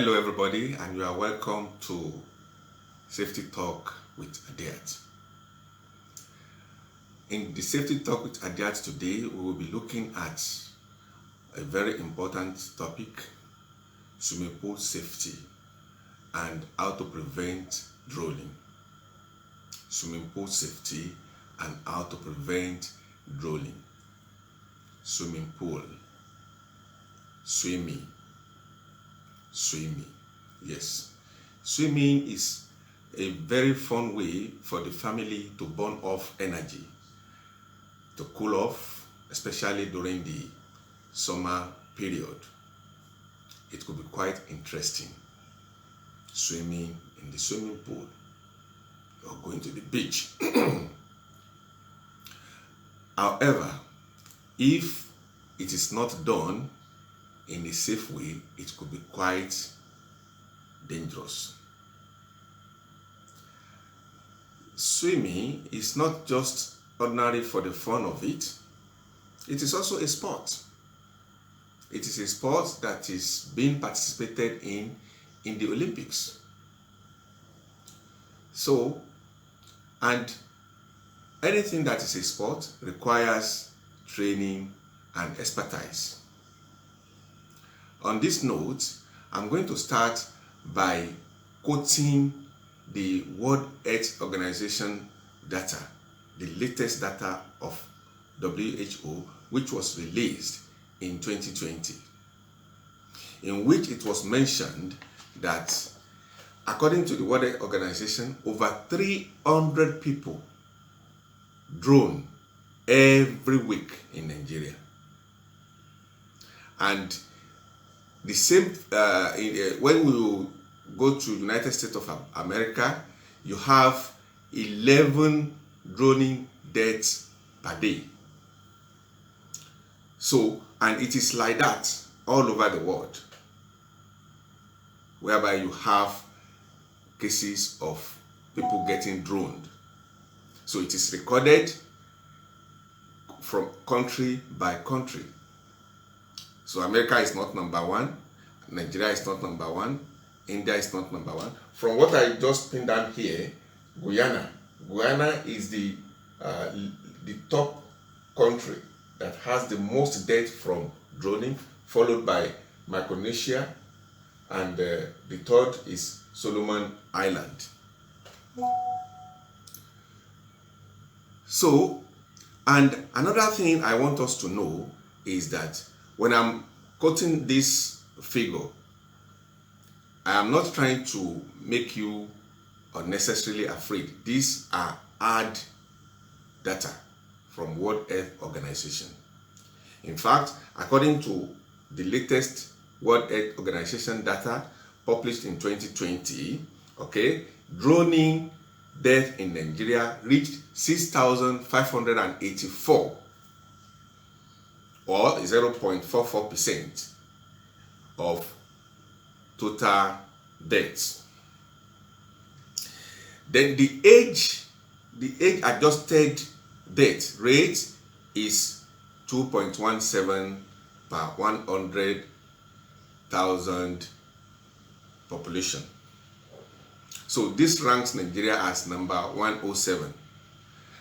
Hello everybody, and you are welcome to Safety Talk with Adiat. In the Safety Talk with Adiat today, we will be looking at a very important topic, swimming pool safety and how to prevent drowning. Swimming pool safety and how to prevent drowning. Swimming pool, swimming. Yes, swimming is a very fun way for the family to burn off energy, to cool off, especially during the summer period. It could be quite interesting, swimming in the swimming pool or going to the beach. However, if it is not done in a safe way, it could be quite dangerous. Swimming is not just ordinary for the fun of it. It is also a sport. It is a sport that is being participated in the Olympics. So, and anything that is a sport requires training and expertise. On this note, I'm going to start by quoting the World Health Organization data, the latest data of WHO, which was released in 2020, in which it was mentioned that according to the World Health Organization, over 300 people drown every week in Nigeria. And the same, when we go to United States of America, you have 11 drowning deaths per day. So, and it is like that all over the world, whereby you have cases of people getting drowned. So it is recorded from country by country. So America is not number one, Nigeria is not number one, India is not number one. From what I just pinned down here, Guyana is the top country that has the most deaths from drowning, followed by Micronesia, and the third is Solomon Island. So, and another thing I want us to know is that when I'm quoting this figure, I am not trying to make you unnecessarily afraid. These are hard data from World Health Organization. In fact, according to the latest World Health Organization data published in 2020, drowning death in Nigeria reached 6,584. or 0.44% of total deaths. Then the age adjusted death rate is 2.17 per 100,000 population. So this ranks Nigeria as number 107,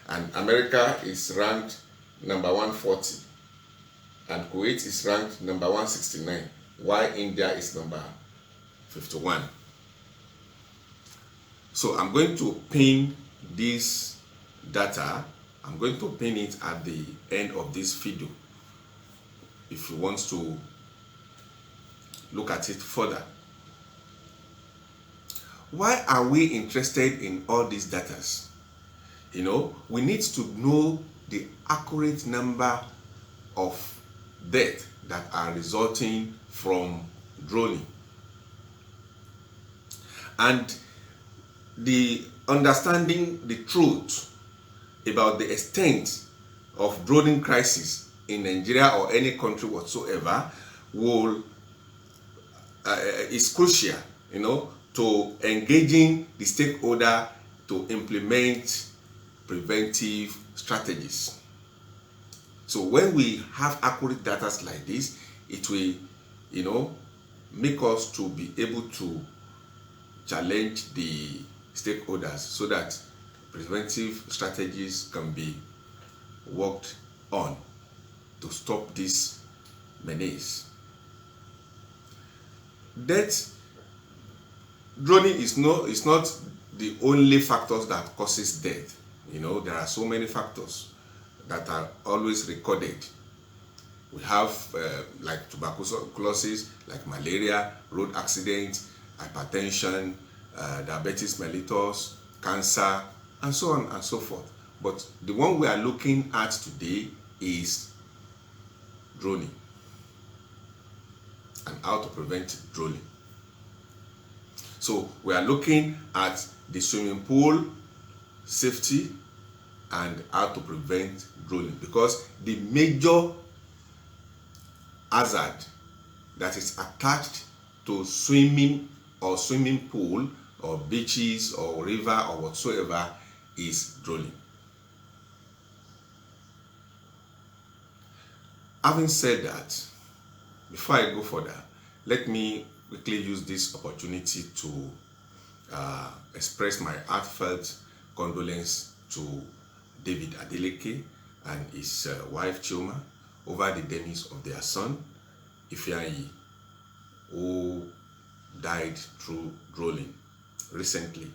and America is ranked number 140. And Kuwait is ranked number 169, while India is number 51. So I'm going to pin this data. I'm going to pin it at the end of this video if you want to look at it further. Why are we interested in all these data? We need to know the accurate number of deaths that are resulting from drowning. And the understanding the truth about the extent of drowning crisis in Nigeria or any country whatsoever is crucial, to engaging the stakeholder to implement preventive strategies. So when we have accurate data like this, it will, make us to be able to challenge the stakeholders so that preventive strategies can be worked on to stop this menace. Death, drowning is not the only factors that causes death. You know, there are so many factors that are always recorded. We have like tuberculosis, like malaria, road accidents, hypertension, diabetes mellitus, cancer, and so on and so forth. But the one we are looking at today is drowning and how to prevent drowning. So we are looking at the swimming pool safety and how to prevent drowning, because the major hazard that is attached to swimming or swimming pool or beaches or river or whatsoever is drowning. Having said that, before I go further, let me quickly use this opportunity to express my heartfelt condolence to David Adeleke and his wife Chioma over the demise of their son, Ifeanyichukwu, who died through drowning recently.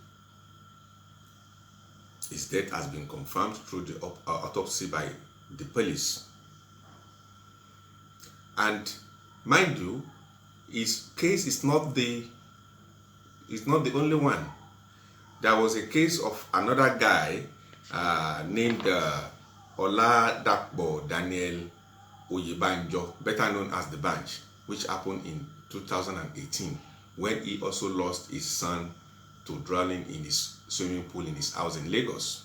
His death has been confirmed through the autopsy by the police. And mind you, his case is not the only one. There was a case of another guy named Oladapo Daniel Oyebanjo, better known as the Banj, which happened in 2018 when he also lost his son to drowning in his swimming pool in his house in Lagos.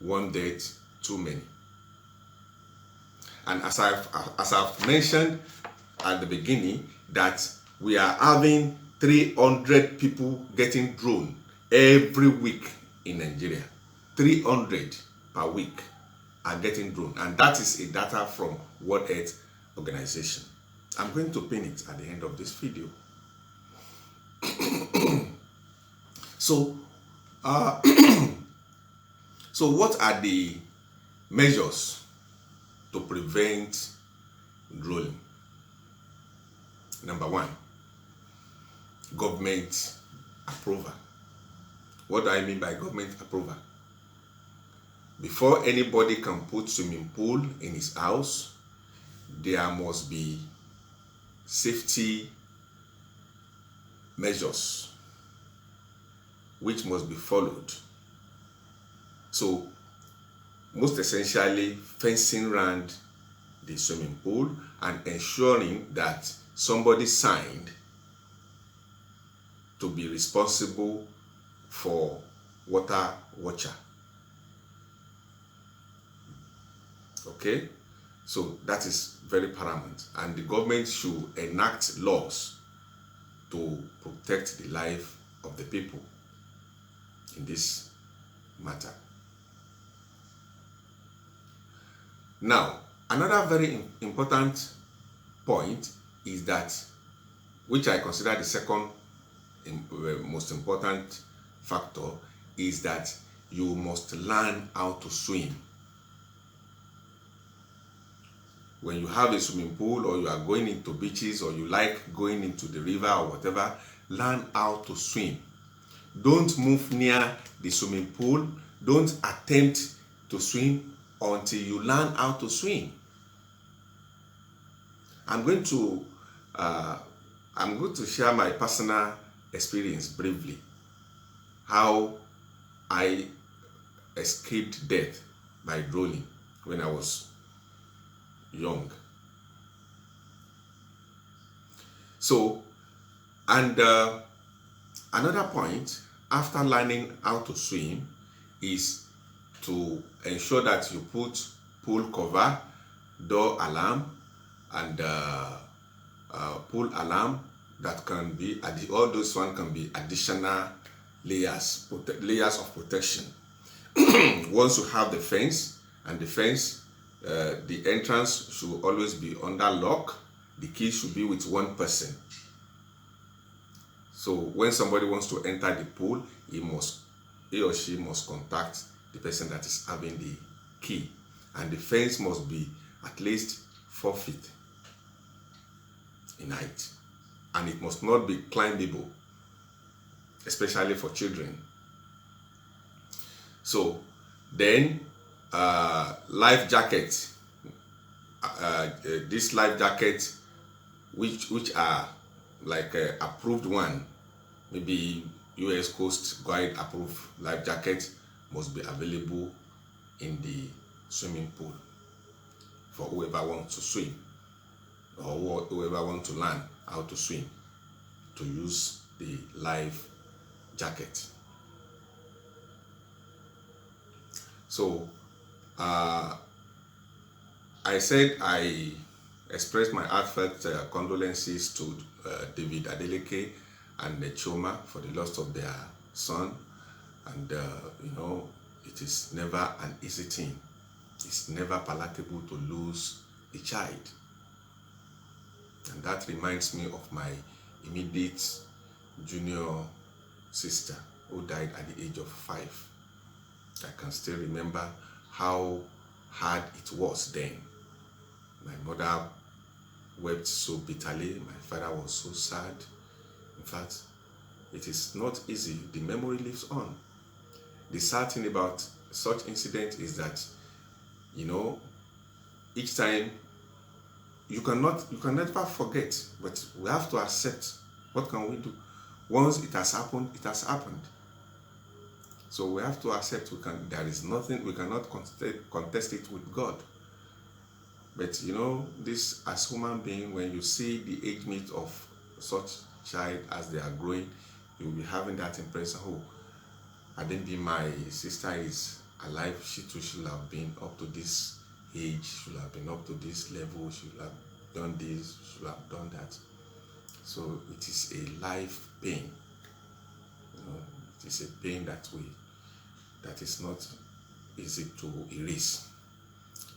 One death too many. And as I've mentioned at the beginning, that we are having 300 people getting drowned every week in Nigeria. 300 per week are getting drowned, and that is a data from World Health Organization. I'm going to pin it at the end of this video. So what are the measures to prevent drowning? Number one, government approval. What do I mean by government approval? Before anybody can put swimming pool in his house, there must be safety measures which must be followed. So, most essentially, fencing around the swimming pool and ensuring that somebody signed to be responsible for water watcher. Okay, so that is very paramount, and the government should enact laws to protect the life of the people in this matter. Now, another very important point is that, which I consider the second most important factor, is that you must learn how to swim. When you have a swimming pool, or you are going into beaches, or you like going into the river or whatever, learn how to swim. Don't move near the swimming pool. Don't attempt to swim until you learn how to swim. I'm going to share my personal experience briefly, how I escaped death by drowning when I was young. So, and another point after learning how to swim is to ensure that you put pool cover, door alarm, and pool alarm. That can be, all those one can be additional layers of protection. Once you have the fence, and the fence, the entrance should always be under lock, the key should be with one person. So when somebody wants to enter the pool, he or she must contact the person that is having the key, and the fence must be at least 4 feet in height, and it must not be climbable, especially for children. So then life jacket, this life jacket which are like approved one, maybe US Coast Guide approved life jacket, must be available in the swimming pool for whoever wants to swim, or whoever wants to learn how to swim, to use the life jacket. So I said I expressed my heartfelt condolences to David Adeleke and Chioma for the loss of their son, and you know, it is never an easy thing. It's never palatable to lose a child, and that reminds me of my immediate junior sister who died at the age of 5. I can still remember how hard it was then. My mother wept so bitterly, my father was so sad. In fact, it is not easy. The memory lives on. The sad thing about such incident is that, you know, each time you can never forget, but we have to accept. What can we do? Once it has happened, it has happened. So we have to accept. There is nothing, we cannot contest it with God. But you know, this, as human being, when you see the age mate of such child as they are growing, you'll be having that impression, oh, I didn't be, my sister is alive, she too should have been up to this age, should have been up to this level, should have done this, should have done that. So it is a life pain. You know, it is a pain that is not easy to erase.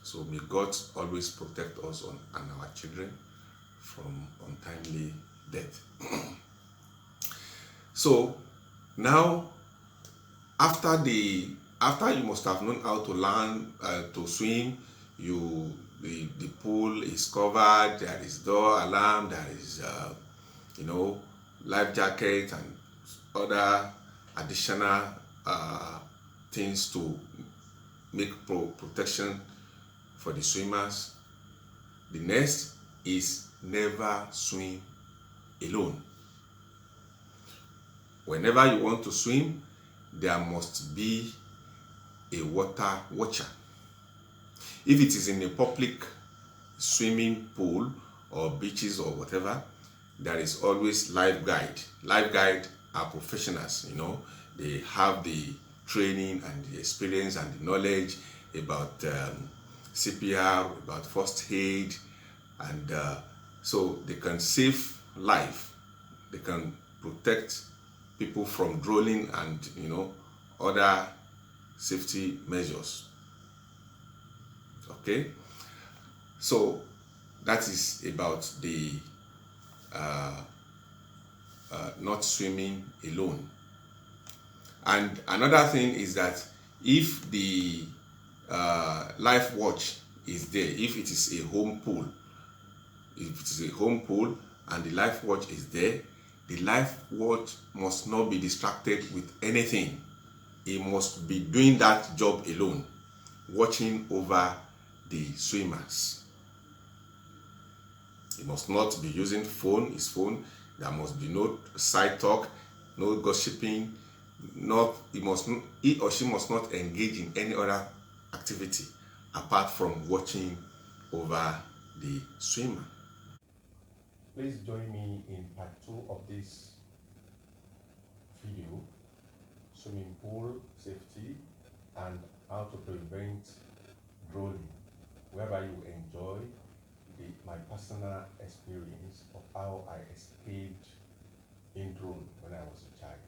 So may God always protect us and our children from untimely death. So now, after you must have known how to learn to swim, the pool is covered, there is door alarm, there is you know, life jacket and other additional things to make protection for the swimmers. The next is never swim alone. Whenever you want to swim, there must be a water watcher. If it is in a public swimming pool or beaches or whatever, there is always life guide. Life guide are professionals, you know, they have the training and the experience and the knowledge about CPR, about first aid, and so they can save life. They can protect people from drowning and, you know, other safety measures. Okay, so that is about the not swimming alone. And another thing is that if the life watch is there, if it is a home pool, and the life watch is there, the life watch must not be distracted with anything. He must be doing that job alone, watching over the swimmers. He must not be using his phone. There must be no side talk, no gossiping. He or she must not engage in any other activity apart from watching over the swimmer. Please join me in part 2 of this video, swimming pool safety and how to prevent drowning, whereby you enjoy my personal experience of how I escaped being drowned when I was a child.